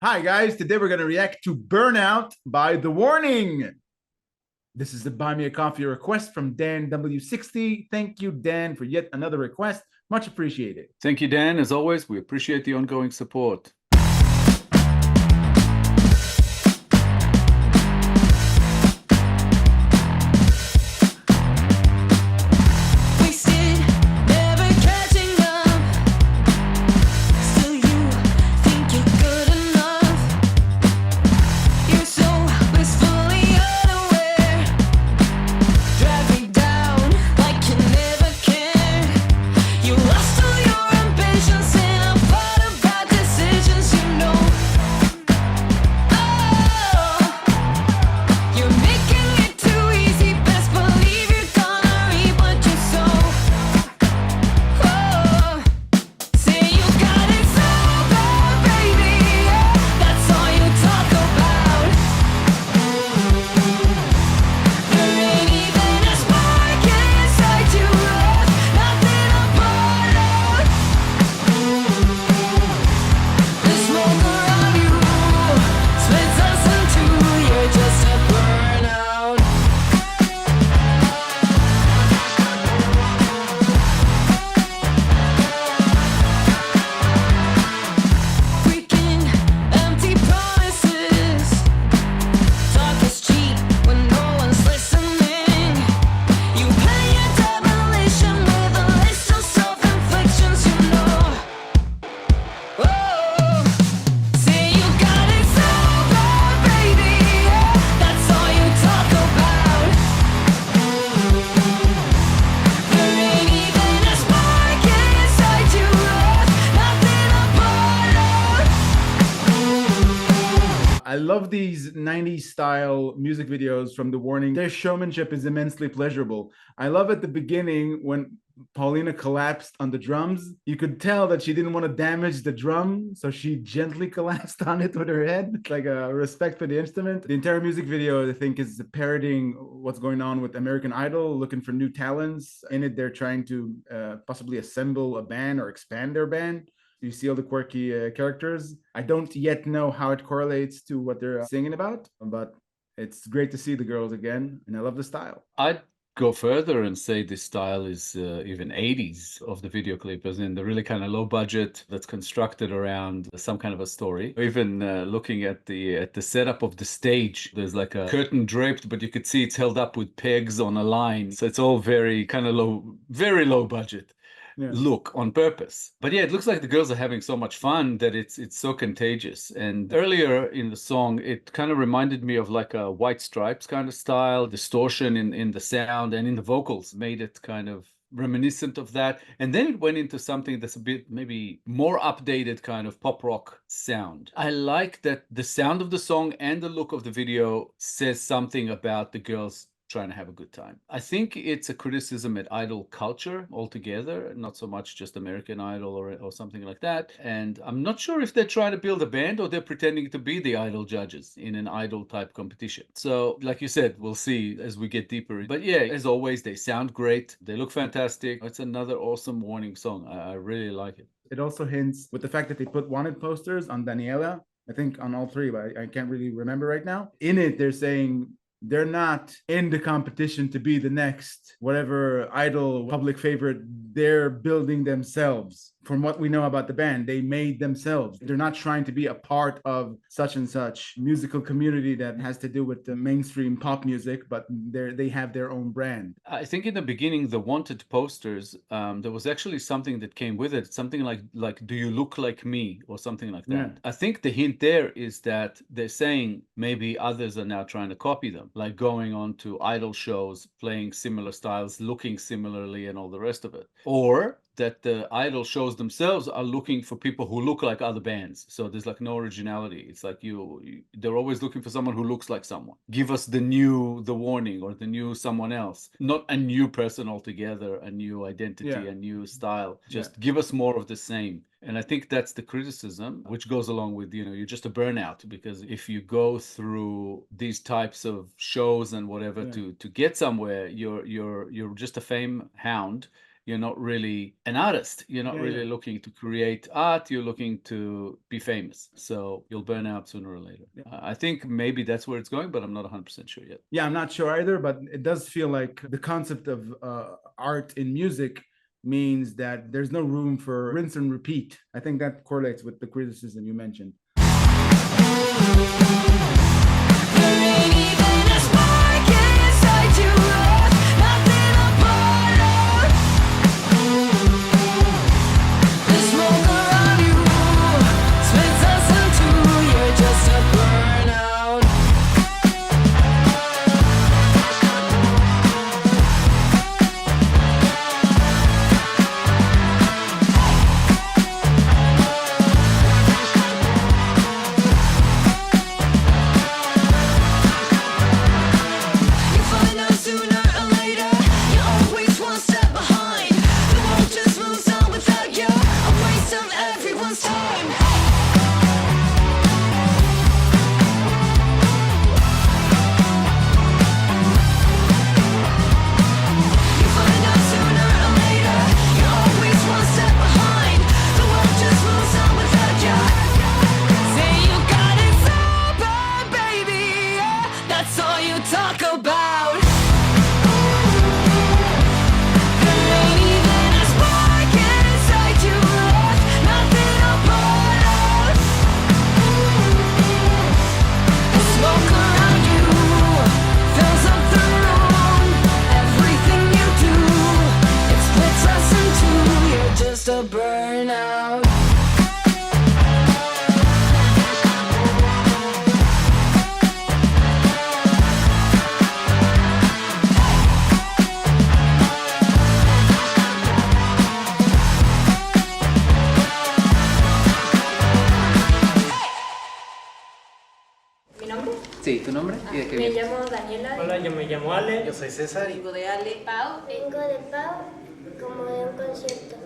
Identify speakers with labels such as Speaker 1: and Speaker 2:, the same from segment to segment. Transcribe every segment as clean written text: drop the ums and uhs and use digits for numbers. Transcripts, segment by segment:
Speaker 1: Hi guys, today we're going to react to Burnout by The Warning. This is the Buy Me a Coffee request from Dan W60. Thank you, Dan, for yet another request. Much appreciated.
Speaker 2: Thank you, Dan. As always, we appreciate the ongoing support.
Speaker 1: I love these 90s style music videos from The Warning. Their showmanship is immensely pleasurable. I love at the beginning when Paulina collapsed on the drums. You could tell that she didn't want to damage the drum, so she gently collapsed on it with her head. It's like a respect for the instrument. The entire music video, I think, is parodying what's going on with American Idol, looking for new talents. In it, they're trying to possibly assemble a band or expand their band. You see all the quirky characters. I don't yet know how it correlates to what they're singing about, but it's great to see the girls again, and I love the style.
Speaker 2: I'd go further and say this style is even 80s of the video clip, as in the really kind of low budget that's constructed around some kind of a story. Even looking at the setup of the stage, there's like a curtain draped, but you could see it's held up with pegs on a line. So it's all very kind of low, very low budget. Yeah. Look on purpose. But yeah, it looks like the girls are having so much fun that it's so contagious. And earlier in the song, it kind of reminded me of like a White Stripes kind of style, distortion in the sound and in the vocals made it kind of reminiscent of that. And then it went into something that's a bit maybe more updated kind of pop rock sound. I like that the sound of the song and the look of the video says something about the girls trying to have a good time. I think it's a criticism at idol culture altogether, not so much just American Idol or something like that. And I'm not sure if they're trying to build a band or they're pretending to be the idol judges in an idol type competition. So like you said, we'll see as we get deeper. But yeah, as always, they sound great. They look fantastic. It's another awesome Warning song. I really like it.
Speaker 1: It also hints with the fact that they put wanted posters on Daniela, I think on all three, but I can't really remember right now. In it, they're saying they're not in the competition to be the next whatever idol public favorite. They're building themselves. From what we know about the band, they made themselves. They're not trying to be a part of such and such musical community that has to do with the mainstream pop music, but they have their own brand.
Speaker 2: I think in the beginning, the wanted posters, there was actually something that came with it, something like "Do you look like me?" or something like that. Yeah. I think the hint there is that they're saying maybe others are now trying to copy them, like going on to idol shows, playing similar styles, looking similarly, and all the rest of it, or that the idol shows themselves are looking for people who look like other bands. So there's like no originality. It's like they're always looking for someone who looks like someone. Give us the Warning or the new someone else, not a new person altogether, a new identity, a new style. Just give us more of the same. And I think that's the criticism, which goes along with, you're just a burnout, because if you go through these types of shows and whatever to get somewhere, you're just a fame hound. you're not really an artist. You're not really looking to create art. You're looking to be famous. So you'll burn out sooner or later. I think maybe that's where it's going, but I'm not 100% sure yet.
Speaker 1: Yeah, I'm not sure either, but it does feel like the concept of art in music means that there's no room for rinse and repeat. I think that correlates with the criticism you mentioned.
Speaker 3: Sí, ¿tu nombre? ¿Y de qué
Speaker 4: Me
Speaker 3: vienes?
Speaker 4: llamo Daniela.
Speaker 5: Hola, yo me llamo Ale.
Speaker 6: Yo soy César.
Speaker 4: Vengo de Ale. Pau.
Speaker 7: Vengo de Pau, como de un concierto.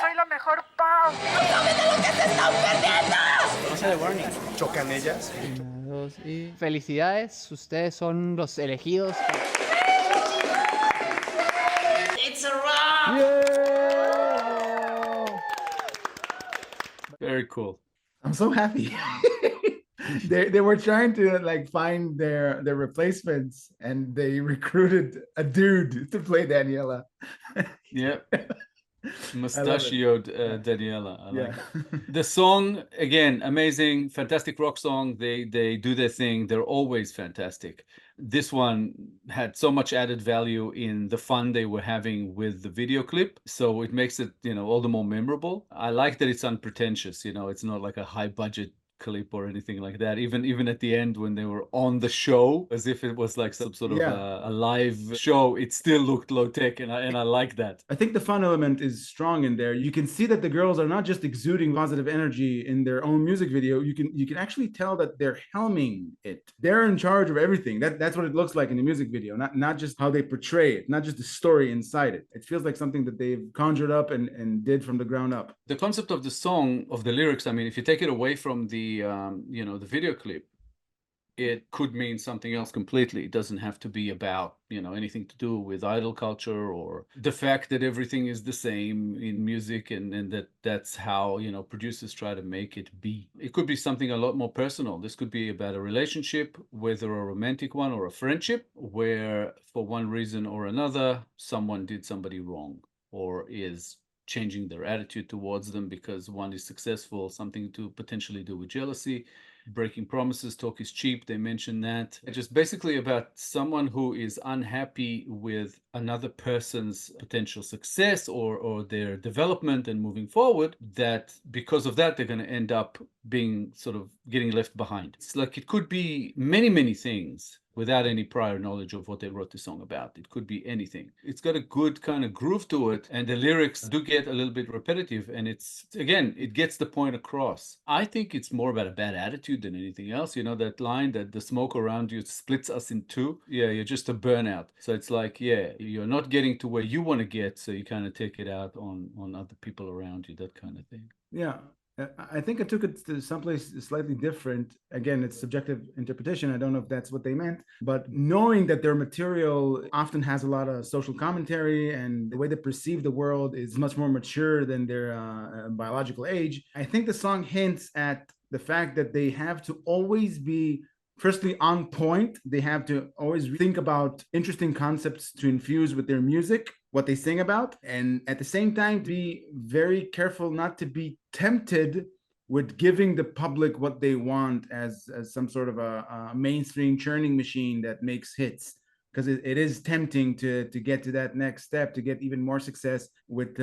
Speaker 8: Soy la mejor, Pau.
Speaker 6: ¡No saben de lo que se están perdiendo!
Speaker 5: Conoce de Warning.
Speaker 6: ¿Chocan ellas?
Speaker 3: Una, dos, y... Felicidades, ustedes son los elegidos.
Speaker 6: It's a wrap!
Speaker 3: Yeah!
Speaker 2: Very cool.
Speaker 1: I'm so happy. They were trying to like find their replacements, and they recruited a dude to play Daniela.
Speaker 2: Yeah. Mustachioed Daniela. I like
Speaker 1: Yeah.
Speaker 2: it. The song, again, amazing, fantastic rock song. They do their thing. They're always fantastic. This one had so much added value in the fun they were having with the video clip. So it makes it, all the more memorable. I like that it's unpretentious. It's not like a high budget clip or anything like that. Even at the end when they were on the show, as if it was like some sort of a live show, it still looked low tech, and I like that.
Speaker 1: I think the fun element is strong in there. You can see that the girls are not just exuding positive energy in their own music video. You can actually tell that they're helming it. They're in charge of everything. That's what it looks like in the music video, not just how they portray it, not just the story inside it. It feels like something that they've conjured up and did from the ground up.
Speaker 2: The concept of the song, of the lyrics, I mean, if you take it away from the the video clip, it could mean something else completely. It doesn't have to be about anything to do with idol culture or the fact that everything is the same in music, and that's how producers try to make it be. It could be something a lot more personal. This could be about a relationship, whether a romantic one or a friendship, where for one reason or another someone did somebody wrong or is changing their attitude towards them because one is successful, something to potentially do with jealousy, breaking promises, talk is cheap, they mention that. It's just basically about someone who is unhappy with another person's potential success or their development and moving forward, that because of that, they're going to end up being sort of getting left behind. It's like it could be many, many things without any prior knowledge of what they wrote the song about. It could be anything. It's got a good kind of groove to it, and the lyrics do get a little bit repetitive, and it gets the point across. I think it's more about a bad attitude than anything else. That line that the smoke around you splits us in two? Yeah, you're just a burnout. So it's like, yeah, you're not getting to where you want to get, so you kind of take it out on other people around you, that kind of thing.
Speaker 1: Yeah. I think I took it to someplace slightly different. Again, it's subjective interpretation. I don't know if that's what they meant, but knowing that their material often has a lot of social commentary and the way they perceive the world is much more mature than their biological age, I think the song hints at the fact that they have to always be firstly on point. They have to always think about interesting concepts to infuse with their music, what they sing about, and at the same time be very careful not to be tempted with giving the public what they want as some sort of a mainstream churning machine that makes hits, because it is tempting to get to that next step, to get even more success with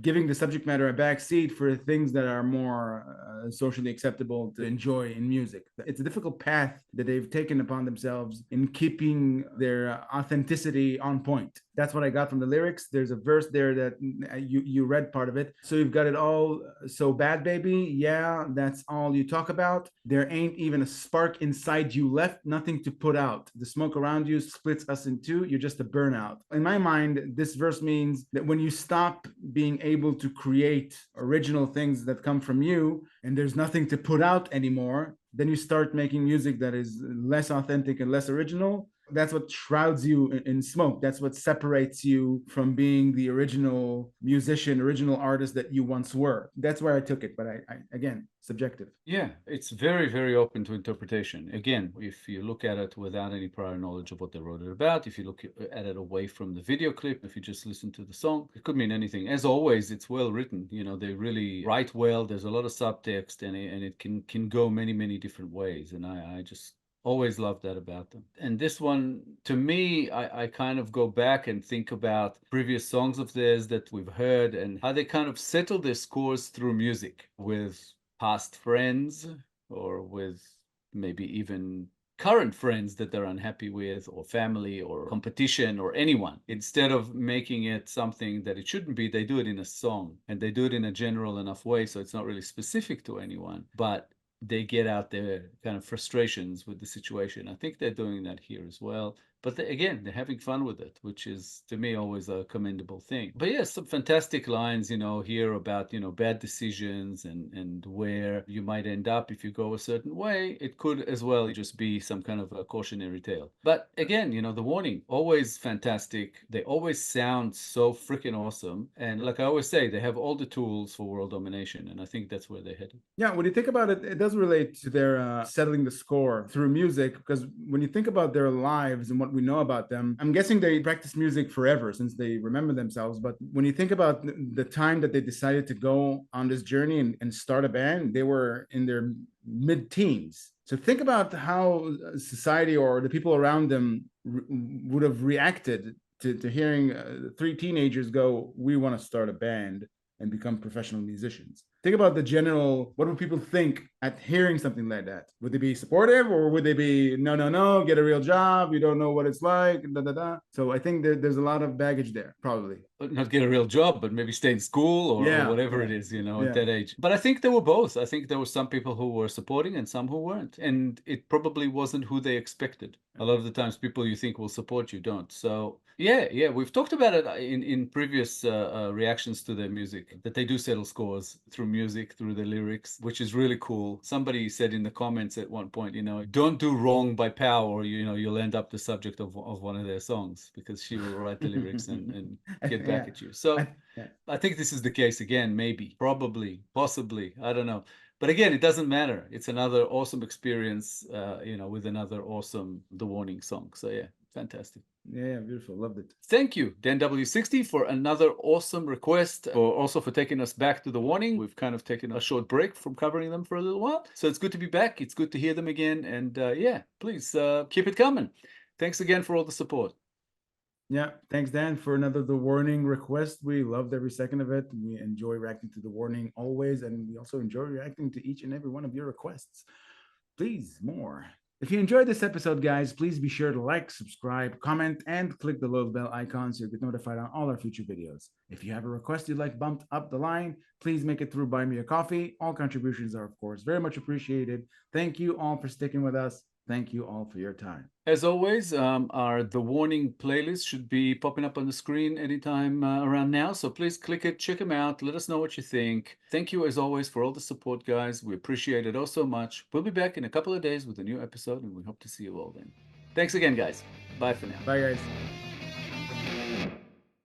Speaker 1: giving the subject matter a backseat for things that are more socially acceptable to enjoy in music. It's a difficult path that they've taken upon themselves in keeping their authenticity on point. That's what I got from the lyrics. There's a verse there that you read part of it. So you've got it all so bad, baby. Yeah, that's all you talk about. There ain't even a spark inside you left, nothing to put out. The smoke around you splits us in two. You're just a burnout. In my mind, this verse means that when you stop being able to create original things that come from you and there's nothing to put out anymore, then you start making music that is less authentic and less original. That's what shrouds you in smoke. That's what separates you from being the original musician, original artist that you once were. That's where I took it. But I again, subjective.
Speaker 2: Yeah, it's very, very open to interpretation. Again, if you look at it without any prior knowledge of what they wrote it about, if you look at it away from the video clip, if you just listen to the song, it could mean anything. As always, it's well written. You know, they really write well. There's a lot of subtext, and it can go many, many different ways. And I just always love that about them. And this one, to me, I kind of go back and think about previous songs of theirs that we've heard and how they kind of settle their scores through music with past friends or with maybe even current friends that they're unhappy with, or family or competition or anyone. Instead of making it something that it shouldn't be, they do it in a song, and they do it in a general enough way so it's not really specific to anyone, but they get out their kind of frustrations with the situation. I think they're doing that here as well. But again, they're having fun with it, which is, to me, always a commendable thing. But yes, some fantastic lines, you know, here about, you know, bad decisions and where you might end up if you go a certain way. It could as well just be some kind of a cautionary tale. But again, you know, the Warning, always fantastic. They always sound so freaking awesome. And like I always say, they have all the tools for world domination. And I think that's where they're headed.
Speaker 1: Yeah, when you think about it, it does relate to their settling the score through music, because when you think about their lives and what we know about them, I'm guessing they practice music forever since they remember themselves. But when you think about the time that they decided to go on this journey and start a band, they were in their mid-teens. So think about how society or the people around them would have reacted to hearing three teenagers go, we want to start a band and become professional musicians. Think about the general, what would people think at hearing something like that? Would they be supportive, or would they be, no, get a real job, you don't know what it's like, da da da. So I think there's a lot of baggage there, probably.
Speaker 2: But not get a real job, but maybe stay in school or whatever it is, you know, at that age. But I think there were both. I think there were some people who were supporting and some who weren't. And it probably wasn't who they expected. A lot of the times people you think will support you don't. So yeah, we've talked about it in previous reactions to their music, that they do settle scores through music, through the lyrics, which is really cool. Somebody said in the comments at one point, you know, don't do wrong by Pow, or, you know, you'll end up the subject of one of their songs, because she will write the lyrics and get back at you. So I think this is the case again, maybe, probably, possibly, I don't know. But again, it doesn't matter. It's another awesome experience, you know, with another awesome The Warning song. So yeah, fantastic.
Speaker 1: Yeah, beautiful. Loved it.
Speaker 2: Thank you, Dan W60, for another awesome request, or also for taking us back to The Warning. We've kind of taken a short break from covering them for a little while. So it's good to be back. It's good to hear them again. And yeah, please keep it coming. Thanks again for all the support.
Speaker 1: Yeah, thanks, Dan, for another The Warning request. We loved every second of it. We enjoy reacting to The Warning always, and we also enjoy reacting to each and every one of your requests. Please, more. If you enjoyed this episode, guys, please be sure to like, subscribe, comment, and click the little bell icon so you get notified on all our future videos. If you have a request you'd like bumped up the line, please make it through Buy Me a Coffee. All contributions are, of course, very much appreciated. Thank you all for sticking with us. Thank you all for your time.
Speaker 2: As always, our The Warning playlist should be popping up on the screen anytime around now. So please click it, check them out. Let us know what you think. Thank you, as always, for all the support, guys. We appreciate it oh so much. We'll be back in a couple of days with a new episode, and we hope to see you all then. Thanks again, guys. Bye for now.
Speaker 1: Bye, guys.